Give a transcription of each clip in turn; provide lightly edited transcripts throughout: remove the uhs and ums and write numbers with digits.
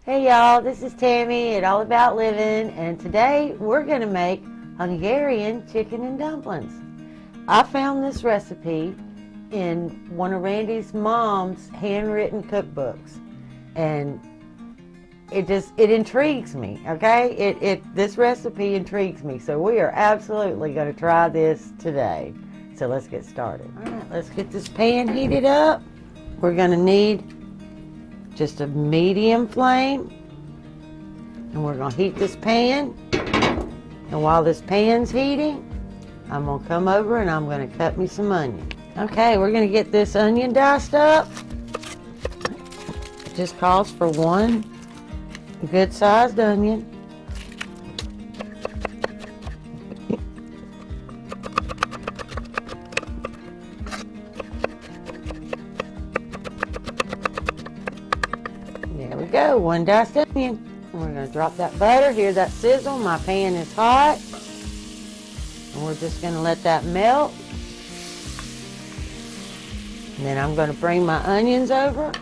Hey y'all, this is Tammy at All About Living, and today we're going to make Hungarian chicken and dumplings. I found this recipe in one of Randy's mom's handwritten cookbooks, and it intrigues me, okay? This recipe intrigues me, so we are absolutely going to try this today. So let's get started. All right, let's get this pan heated up. We're going to need just a medium flame, and we're going to heat this pan. And while this pan's heating, I'm going to come over and I'm going to cut me some onion. Okay, we're going to get this onion diced up. It just calls for one good sized onion. There we go, one diced onion. And we're going to drop that butter. Hear that sizzle? My pan is hot. And we're just going to let that melt. And then I'm going to bring my onions over.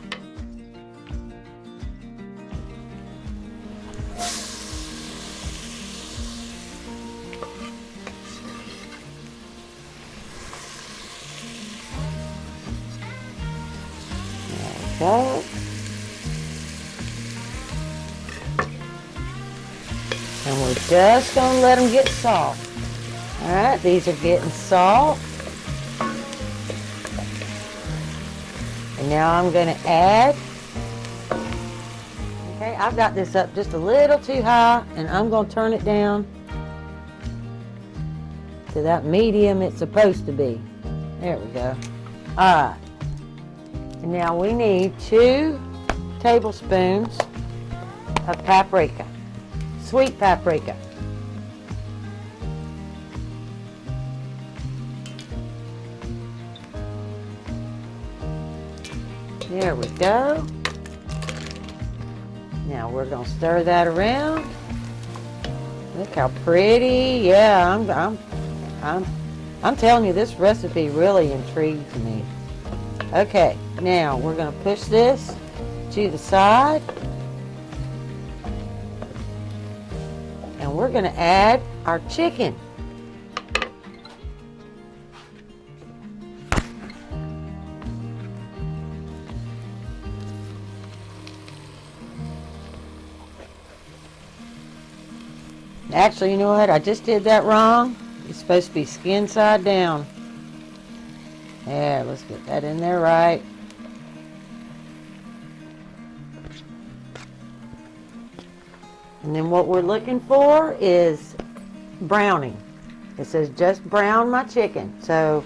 There we go. And we're just going to let them get soft. All right, these are getting soft. And now I'm going to add. Okay, I've got this up just a little too high, and I'm going to turn it down to that medium it's supposed to be. There we go. All right. And now we need 2 tablespoons of paprika. Sweet paprika. There we go. Now we're going to stir that around. Look how pretty. Yeah, I'm telling you, this recipe really intrigues me. Okay, now we're going to push this to the side. And we're going to add our chicken. Actually, you know what? I just did that wrong. It's supposed to be skin side down. Yeah, let's get that in there right. And then what we're looking for is browning. It says just brown my chicken. So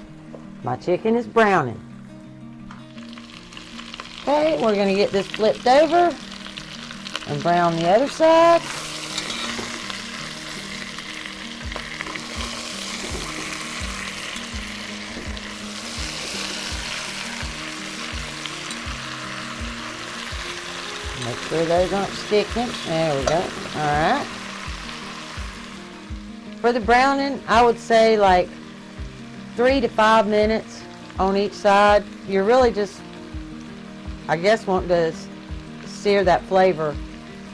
my chicken is browning. Okay, we're going to get this flipped over and brown the other side. Make sure those aren't sticking. There we go. Alright. For the browning, I would say like 3 to 5 minutes on each side. You're really just, I guess, wanting to sear that flavor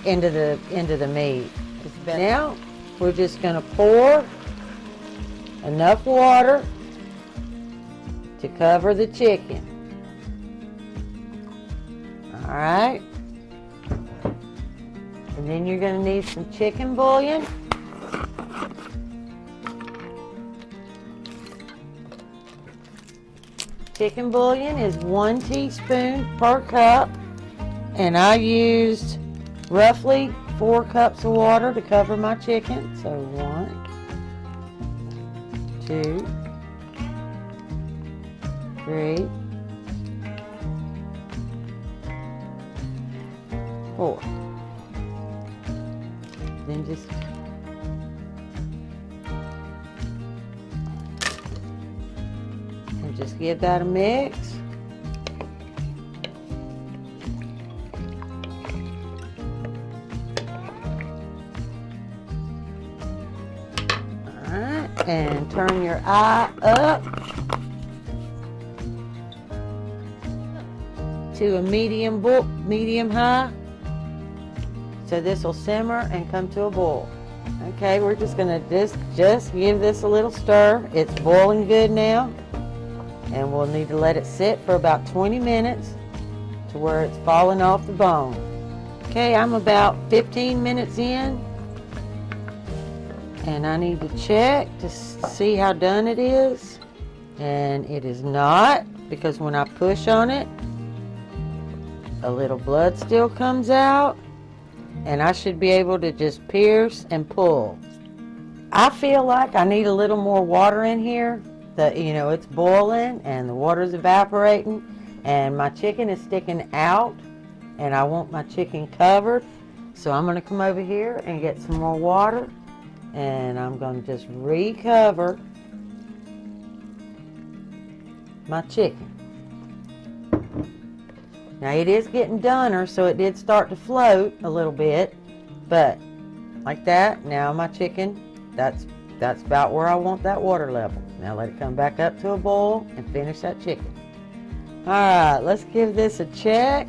into the meat. Now, we're just going to pour enough water to cover the chicken. Alright. And then you're going to need some chicken bouillon. Chicken bouillon is 1 teaspoon per cup. And I used roughly 4 cups of water to cover my chicken. So 1, 2, 3, 4. Then just give that a mix. All right, and turn your eye up to a medium high. So this will simmer and come to a boil. Okay, we're just gonna just give this a little stir. It's boiling good now, and we'll need to let it sit for about 20 minutes to where it's falling off the bone. Okay, I'm about 15 minutes in, and I need to check to see how done it is, and it is not, because when I push on it, a little blood still comes out, and I should be able to just pierce and pull. I feel like I need a little more water in here. It's boiling and the water's evaporating, and my chicken is sticking out, and I want my chicken covered. So I'm gonna come over here and get some more water, and I'm gonna just recover my chicken. Now it is getting doner, so it did start to float a little bit, but like that. Now my chicken, that's about where I want that water level. Now let it come back up to a boil and finish that chicken. All right, let's give this a check.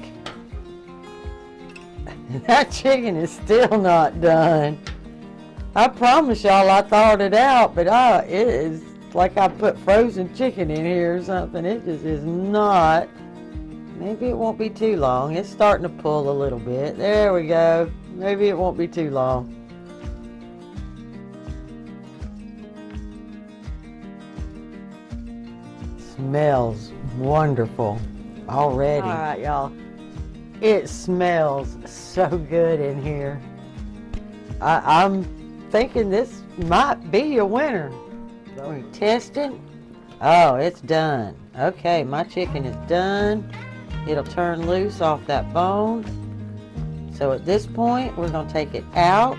That chicken is still not done. I promise y'all I thawed it out, but it is like I put frozen chicken in here or something. It just is not. Maybe it won't be too long. It's starting to pull a little bit. There we go. Maybe it won't be too long. Smells wonderful already. All right, y'all. It smells so good in here. I'm thinking this might be a winner. We're testing. Oh, it's done. Okay, my chicken is done. It'll turn loose off that bone. So at this point, we're going to take it out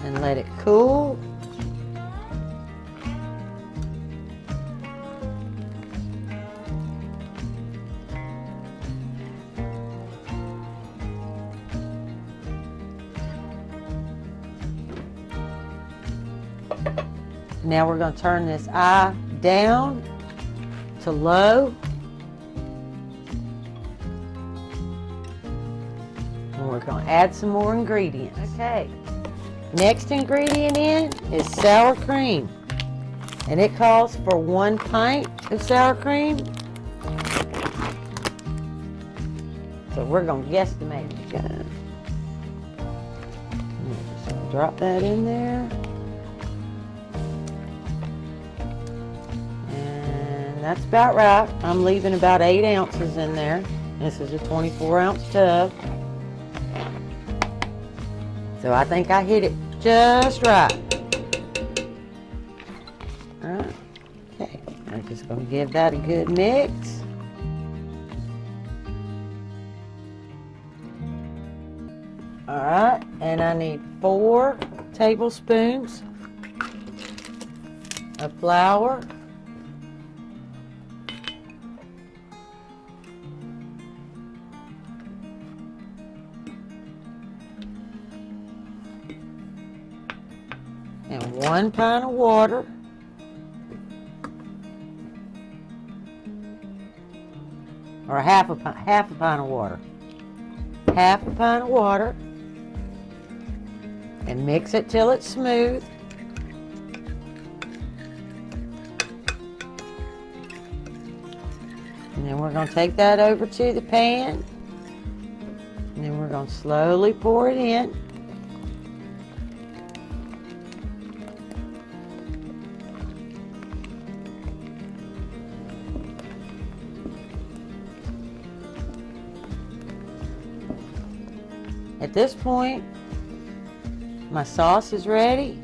and let it cool. Now we're going to turn this eye down to low. And we're going to add some more ingredients. Okay. Next ingredient in is sour cream. And it calls for 1 pint of sour cream. So we're going to guesstimate it. Just drop that in there. That's about right. I'm leaving about 8 ounces in there. This is a 24-ounce tub. So I think I hit it just right. All right. Okay. I'm just going to give that a good mix. All right. And I need 4 tablespoons of flour. And 1 pint of water. Or half a pint of water. Half a pint of water. And mix it till it's smooth. And then we're going to take that over to the pan. And then we're going to slowly pour it in. At this point, my sauce is ready,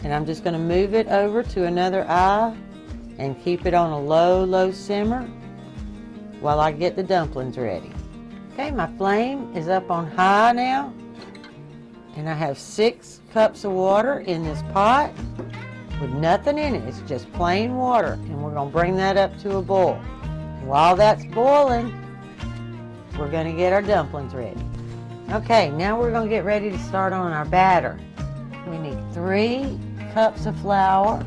and I'm just going to move it over to another eye and keep it on a low simmer while I get the dumplings ready. Okay, my flame is up on high now, and I have 6 cups of water in this pot with nothing in it. It's just plain water, and we're going to bring that up to a boil. While that's boiling, we're going to get our dumplings ready. Okay, now we're going to get ready to start on our batter. We need 3 cups of flour.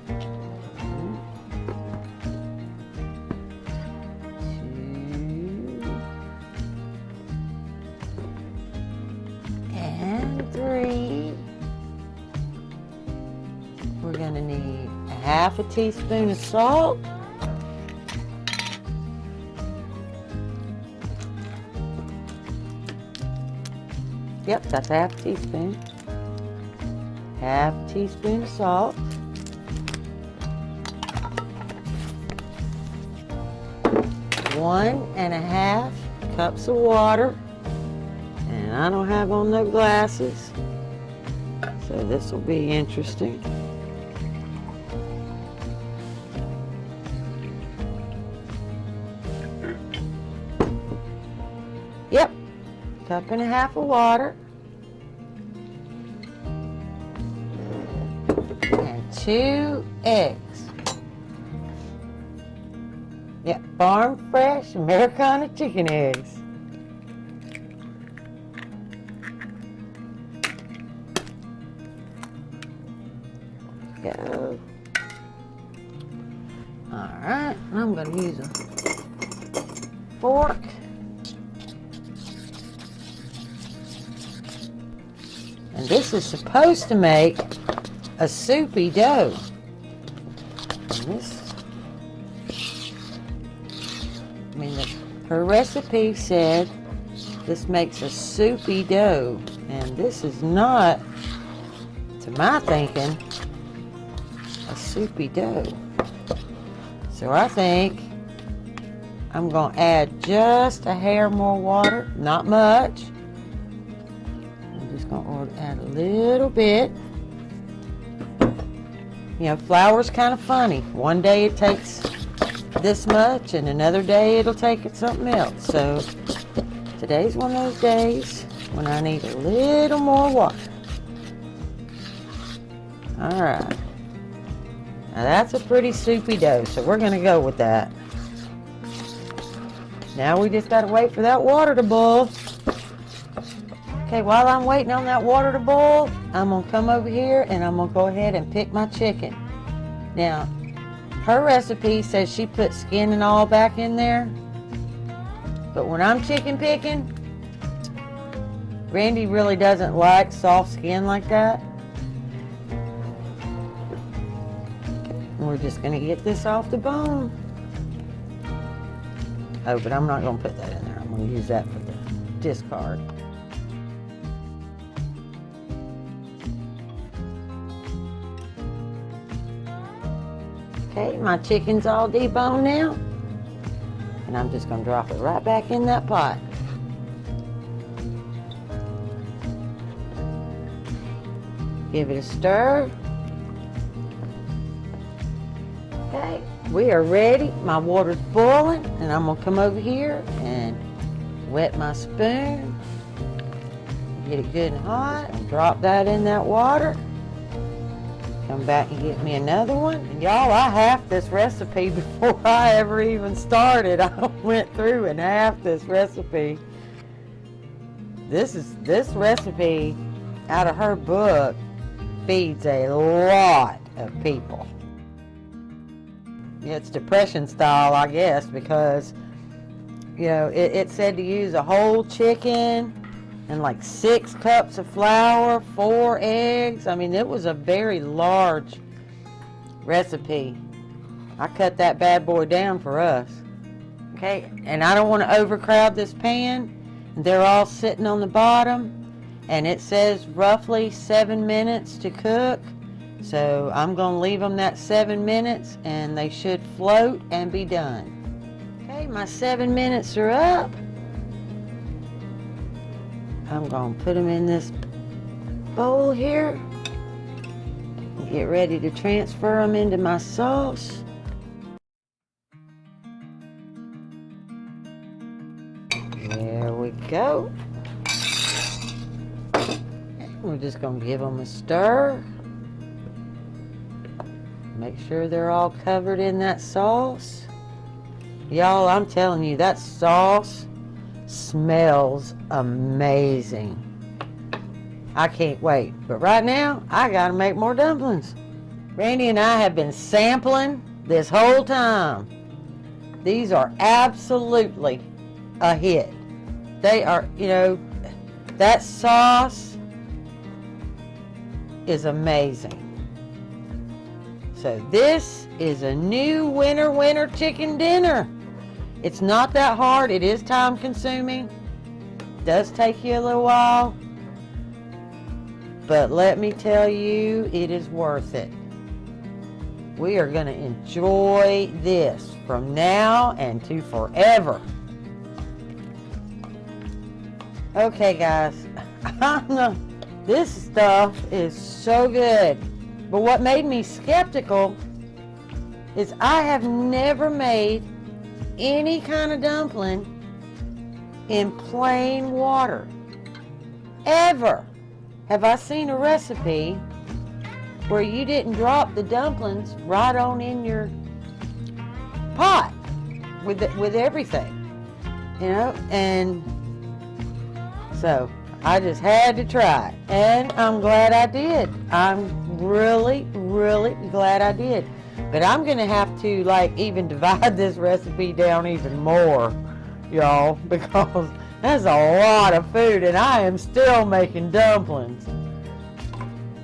2, half a teaspoon of salt. Yep, that's half a teaspoon. Half a teaspoon of salt. 1.5 cups of water. And I don't have on no glasses, so this will be interesting. Yep, 1.5 cups of water. And 2 eggs. Yep, farm fresh Americana chicken eggs. Go. Alright, I'm going to use a fork. And this is supposed to make a soupy dough. And her recipe said this makes a soupy dough. And this is not, to my thinking, a soupy dough. So I think I'm going to add just a hair more water, not much. I'm just going to add a little bit. You know, flour's kind of funny. One day it takes this much and another day it'll take it something else. So today's one of those days when I need a little more water. All right. Now that's a pretty soupy dough, so we're going to go with that. Now we just got to wait for that water to boil. Okay, while I'm waiting on that water to boil, I'm going to come over here and I'm going to go ahead and pick my chicken. Now, her recipe says she put skin and all back in there. But when I'm chicken picking, Randy really doesn't like soft skin like that. We're just going to get this off the bone. Oh, but I'm not going to put that in there. I'm going to use that for the discard. Okay, my chicken's all deboned now. And I'm just going to drop it right back in that pot. Give it a stir. Okay, we are ready. My water's boiling, and I'm gonna come over here and wet my spoon. Get it good and hot, and drop that in that water. Come back and get me another one. And y'all, I halved this recipe before I ever even started. I went through and halved this recipe. This recipe out of her book feeds a lot of people. It's depression style, I guess, because, you know, it said to use a whole chicken and like 6 cups of flour, 4 eggs. I mean, it was a very large recipe. I cut that bad boy down for us. Okay, and I don't want to overcrowd this pan. They're all sitting on the bottom, and it says roughly 7 minutes to cook. So I'm going to leave them that 7 minutes, and they should float and be done. Okay, my 7 minutes are up. I'm going to put them in this bowl here. Get ready to transfer them into my sauce. There we go. We're just going to give them a stir. Make sure they're all covered in that sauce. Y'all, I'm telling you, that sauce smells amazing. I can't wait. But right now, I gotta make more dumplings. Randy and I have been sampling this whole time. These are absolutely a hit. They are, you know, that sauce is amazing. So this is a new winter chicken dinner. It's not that hard. It is time consuming. Does take you a little while. But let me tell you, it is worth it. We are going to enjoy this from now and to forever. Okay, guys. This stuff is so good. But what made me skeptical is I have never made any kind of dumpling in plain water. Ever have I seen a recipe where you didn't drop the dumplings right on in your pot with everything, you know? And so I just had to try it, and I'm glad I did. I'm really glad I did. But I'm gonna have to like even divide this recipe down even more, y'all, because that's a lot of food, and I am still making dumplings.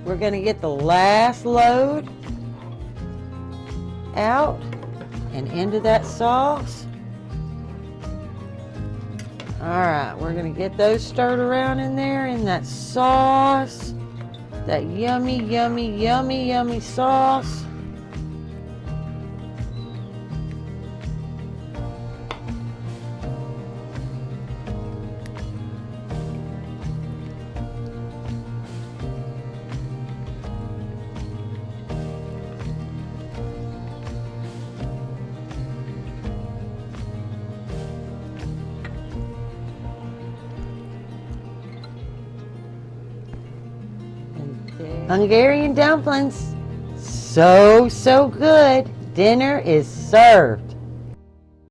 We're gonna get the last load out and into that sauce. Alright, we're gonna get those stirred around in there in that sauce. That yummy sauce. Hungarian dumplings. So good. Dinner is served.